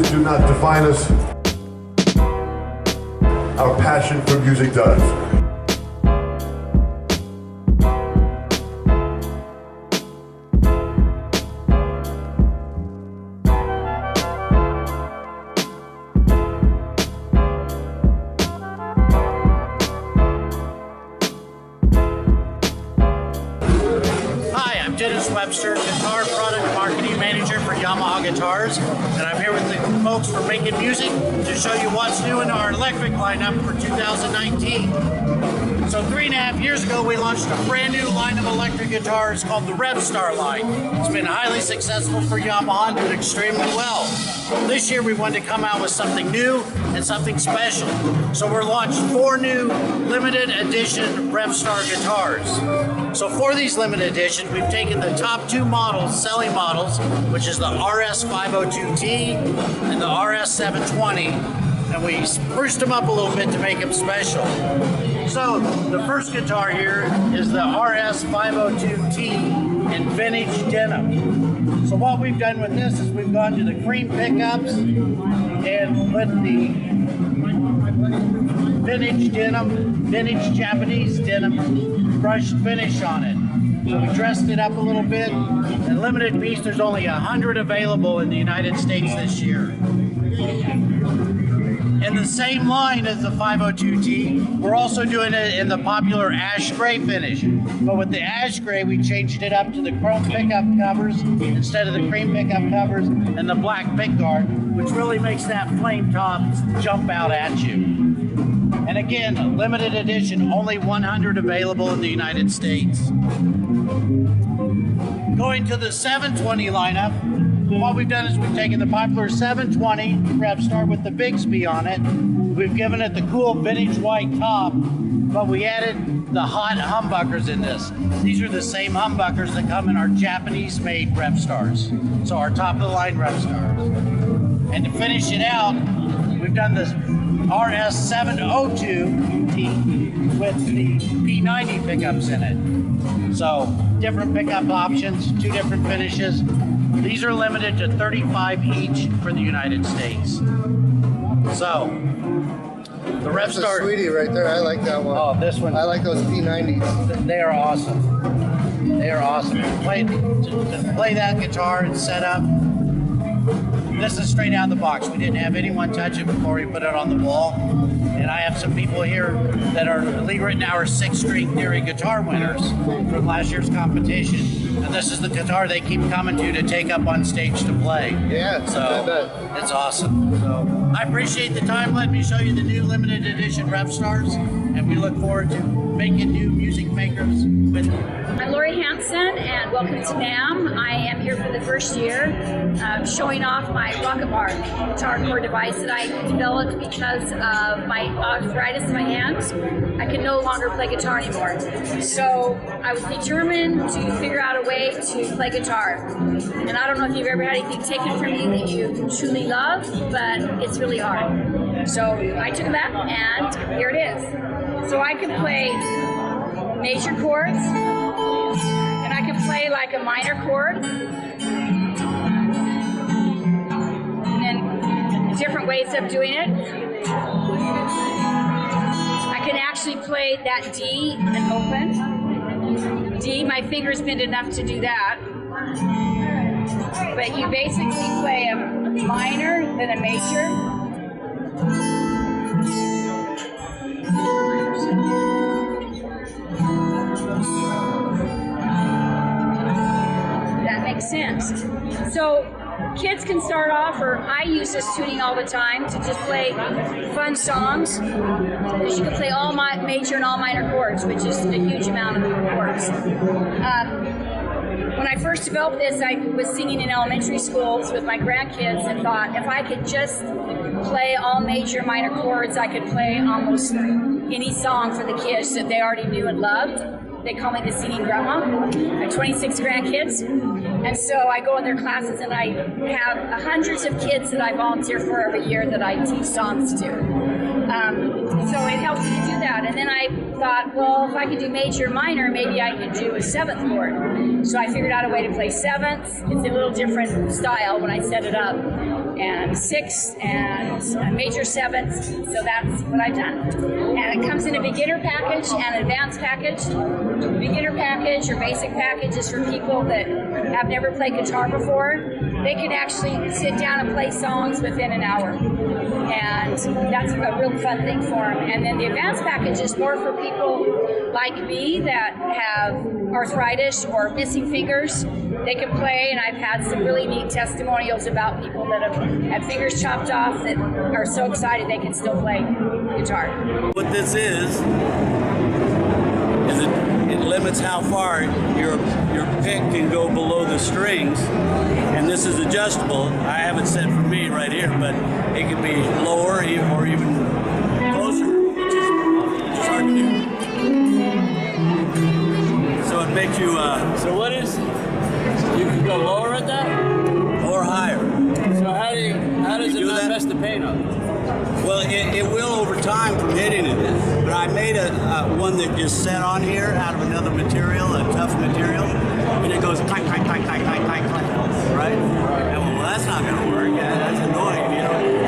Circumstances do not define us. Our passion for music does. Revstar, Guitar Product Marketing Manager for Yamaha Guitars, and I'm here with the folks for Making Music to show you what's new in our electric lineup for 2019. So 3.5 years ago, we launched a brand new line of electric guitars called the Revstar line. It's been highly successful for Yamaha and doing extremely well. This year, we wanted to come out with something new and something special. So we're launched 4 new limited edition Revstar guitars. So for these limited editions, we've taken the top 2 models, selling models, which is the RS502T and the RS720, and we spruced them up a little bit to make them special. So the first guitar here is the RS502T in vintage denim. So what we've done with this is we've gone to the cream pickups and put the vintage denim, vintage Japanese denim brushed finish on it. So we dressed it up a little bit. And limited piece, there's only 100 available in the United States this year. In the same line as the 502T, we're also doing it in the popular ash gray finish. But with the ash gray, we changed it up to the chrome pickup covers instead of the cream pickup covers and the black pickguard, which really makes that flame top jump out at you. And again, limited edition, only 100 available in the United States. Going to the 720 lineup, what we've done is we've taken the popular 720 Revstar with the Bixby on it. We've given it the cool vintage white top, but we added the hot humbuckers in this. These are the same humbuckers that come in our Japanese-made Revstars. So our top-of-the-line Revstars. And to finish it out, we've done this RS702T with the P90 pickups in it. So different pickup options, 2 different finishes. These are limited to 35 each for the United States. So the Revstar. That's a sweetie right there. I like that one. Oh, this one. I like those P90s. They are awesome. They are awesome. To play that guitar and set up. This is straight out of the box. We didn't have anyone touch it before we put it on the wall. And I have some people here that are, believe it now, are 6-string theory guitar winners from last year's competition. And this is the guitar they keep coming to take up on stage to play. Yeah, so it's awesome. So I appreciate the time. Let me show you the new limited edition Revstars, and we look forward to making new music makers with you. I'm Lori Hansen, and welcome to NAMM. I am here for the first year, showing off my Rocket Bar guitar cord device that I developed because of my arthritis in my hands. I can no longer play guitar anymore. So I was determined to figure out a way to play guitar. And I don't know if you've ever had anything taken from you that you truly love, but it's really hard. So I took it back, and here it is. So I can play major chords, and I can play like a minor chord, and then different ways of doing it. I can actually play that D and open. D, my fingers bend enough to do that. But you basically play a minor, then a major. That makes sense. So kids can start off, or I use this tuning all the time to just play fun songs, because you can play all major and all minor chords, which is a huge amount of chords. When I first developed this, I was singing in elementary schools with my grandkids and thought if I could just play all major minor chords, I could play almost any song for the kids that they already knew and loved. They call me the singing grandma. I have 26 grandkids, and so I go in their classes, and I have hundreds of kids that I volunteer for every year that I teach songs to. So it helps me to do that. And then I thought, well, if I could do major minor, maybe I could do a 7th chord. So I figured out a way to play 7ths. It's a little different style when I set it up. and 6th and major 7th. So that's what I've done. And it comes in a beginner package and an advanced package. Beginner package or basic package is for people that have never played guitar before. They can actually sit down and play songs within an hour. And that's a real fun thing for them. And then the advanced package is more for people like me that have arthritis or missing fingers. They can play, and I've had some really neat testimonials about people that have had fingers chopped off that are so excited they can still play guitar. What this is it limits how far your pick can go below the strings, and this is adjustable. I have it set for me right here, but it can be lower or even closer, which is hard to do. So it makes you. So what is? You can go lower at that, or higher. So how does it not mess the paint up? Well, it will over time from hitting it. But I made one that just set on here out of another material, a tough material, and it goes clank, clank, clank, clank, clank, clank, clank, right? And well, that's not going to work. That's annoying.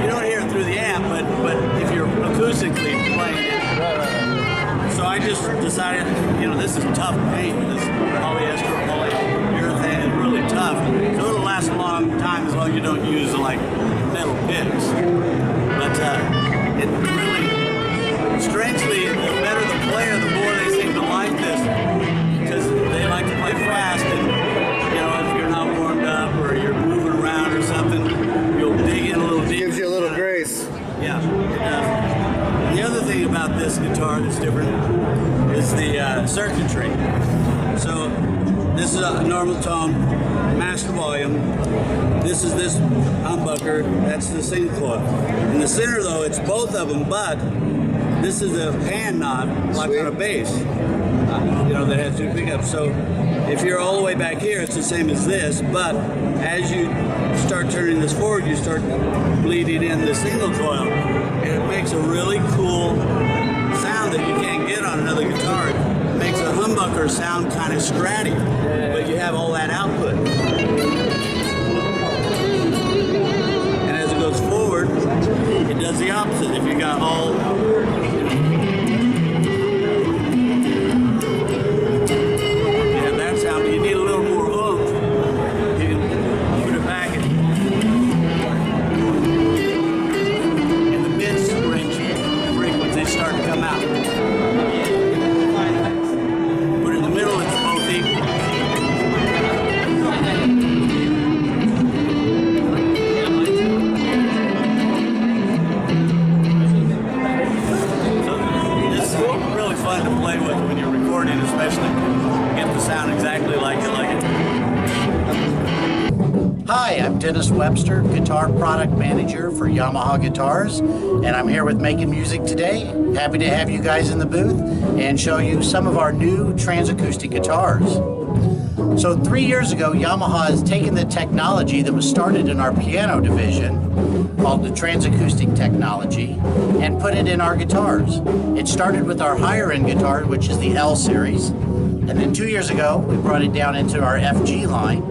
You don't hear it through the amp, but if you're acoustically playing it. So I just decided, this is tough paint. This polyester, polyurethane is really tough. So it'll last a long time as long as you don't use like metal picks. But it really, strangely, the better the player, the more they seem to like this, because they like to play fast, and if you're not warmed up or you're moving around or something, you'll dig in a little deeper. Gives you a little grace. Yeah, it does. And the other thing about this guitar that's different is the circuitry. So this is a normal tone, master volume. This is this humbucker, that's the single coil. In the center though, it's both of them, but this is a pan knob, like on a bass, that has two pickups. So if you're all the way back here, it's the same as this, but as you start turning this forward, you start bleeding in the single coil, and it makes a really cool sound that you can't get on another guitar. It makes a humbucker sound kind of scratty, but you have all that output. And as it goes forward, it does the opposite. If you got all that sound, you need a little more oomph. You can put it back and the mid range frequencies start to come out. But in the middle, it's both equal. To play with when you're recording, especially get the sound exactly like it. Hi, I'm Dennis Webster, Guitar Product Manager for Yamaha Guitars, and I'm here with Making Music today. Happy to have you guys in the booth and show you some of our new Transacoustic guitars. So 3 years ago, Yamaha has taken the technology that was started in our piano division, called the Transacoustic technology, and put it in our guitars. It started with our higher end guitar, which is the L series, and then 2 years ago we brought it down into our FG line,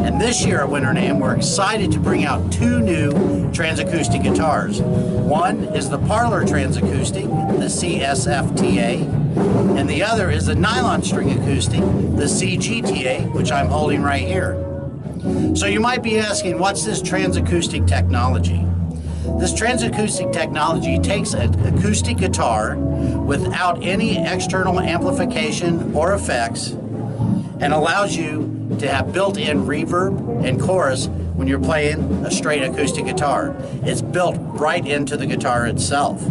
and this year at Winter NAMM we're excited to bring out two new Transacoustic guitars. One is the Parlor Transacoustic, the CSFTA, and the other is a nylon string acoustic, the CGTA, which I'm holding right here. So you might be asking, what's this Transacoustic technology? This Transacoustic technology takes an acoustic guitar without any external amplification or effects and allows you to have built-in reverb and chorus when you're playing a straight acoustic guitar. It's built right into the guitar itself.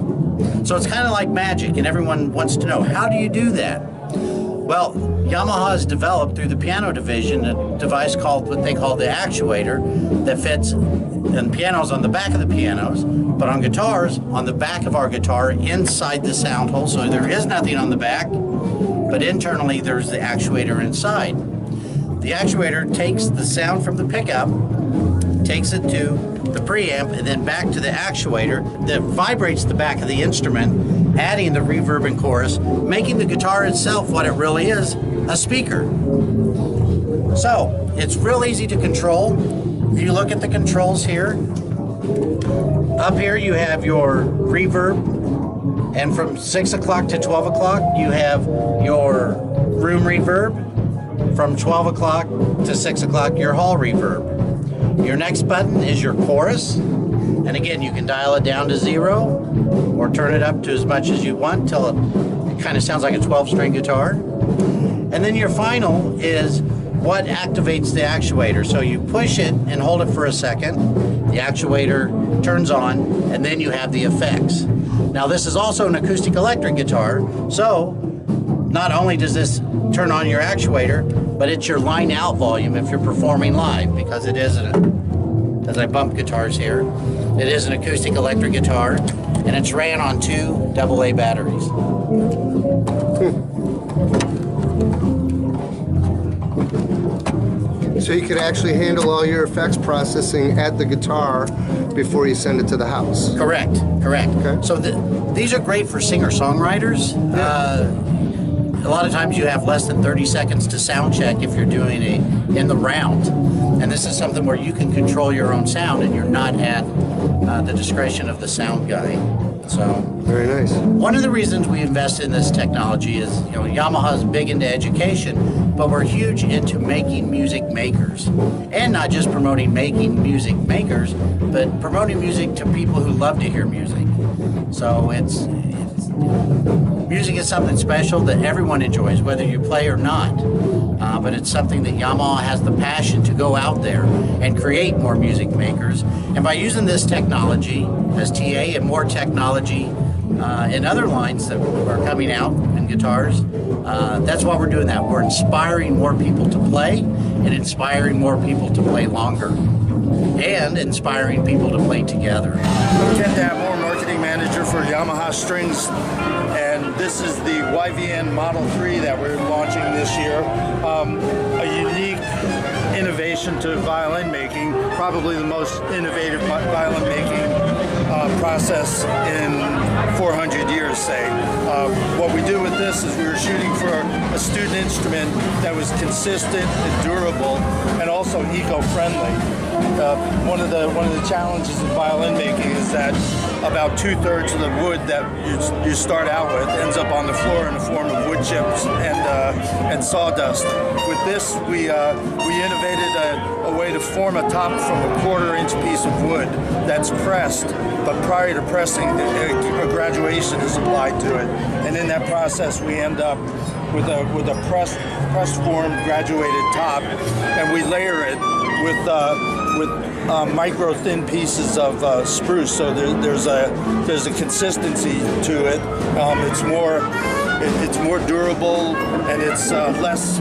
So it's kind of like magic, and everyone wants to know, how do you do that? Well, Yamaha has developed through the piano division a device called what they call the actuator that fits in pianos on the back of the pianos, but on guitars on the back of our guitar inside the sound hole. So there is nothing on the back, but internally there's the actuator inside. The actuator takes the sound from the pickup, takes it to the preamp, and then back to the actuator that vibrates the back of the instrument, adding the reverb and chorus, making the guitar itself what it really is, a speaker. So it's real easy to control. If you look at the controls here, Up here you have your reverb, and from 6 o'clock to 12 o'clock you have your room reverb. From 12 o'clock to 6 o'clock your hall reverb. Your next button is your chorus, and again you can dial it down to 0 or turn it up to as much as you want till it kind of sounds like a 12-string guitar. And then your final is what activates the actuator. So you push it and hold it for a second, the actuator turns on, and then you have the effects. Now this is also an acoustic electric guitar, so not only does this turn on your actuator, but it's your line out volume if you're performing live, because it is, as I bump guitars here, it is an acoustic electric guitar, and it's ran on 2 AA batteries. So you could actually handle all your effects processing at the guitar before you send it to the house. Correct. Okay. So these are great for singer-songwriters. A lot of times you have less than 30 seconds to sound check if you're doing in the round. And this is something where you can control your own sound and you're not at the discretion of the sound guy. So Very nice. one of the reasons we invest in this technology is, Yamaha is big into education, but we're huge into making music makers. And not just promoting making music makers, but promoting music to people who love to hear music. So music is something special that everyone enjoys, whether you play or not. But it's something that Yamaha has the passion to go out there and create more music makers. And by using this technology, STA, and more technology in other lines that are coming out in guitars, that's why we're doing that. We're inspiring more people to play and inspiring more people to play longer and inspiring people to play together. I'm Ken Dabmore, Marketing Manager for Yamaha Strings, and this is the YVN Model 3 that we're launching this year. A unique innovation to violin making, probably the most innovative violin making process in 400 years, say. What we do with this is we were shooting for a student instrument that was consistent and durable and also eco-friendly. One of the challenges in violin making is that about 2/3 of the wood that you start out with ends up on the floor in the form of wood chips and sawdust. With this, we innovated a way to form a top from a 1/4-inch piece of wood that's pressed, but prior to pressing, a graduation is applied to it, and in that process, we end up with a pressed form graduated top, and we layer it with micro thin pieces of spruce, so there's a consistency to it. It's more durable, and it's less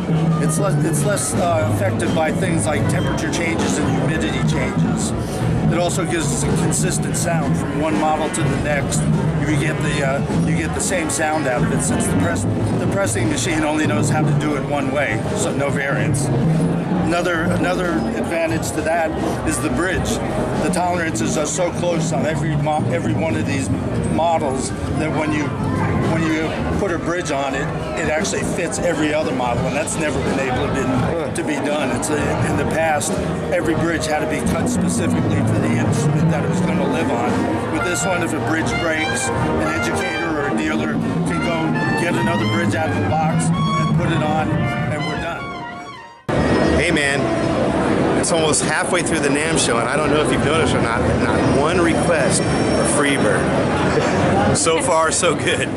affected by things like temperature changes and humidity changes. It also gives us a consistent sound from one model to the next. You get the same sound out of it, since the pressing machine only knows how to do it one way, so no variance. Another advantage to that is the bridge. The tolerances are so close on every one of these models that when you put a bridge on it, it actually fits every other model, and that's never been able to be done. In the past, every bridge had to be cut specifically for the instrument that it was going to live on. With this one, if a bridge breaks, an educator or a dealer can go get another bridge out of the box and put it on, and we're done. Hey man, it's almost halfway through the NAMM show, and I don't know if you've noticed or not, but not one request for Freebird. So far, so good.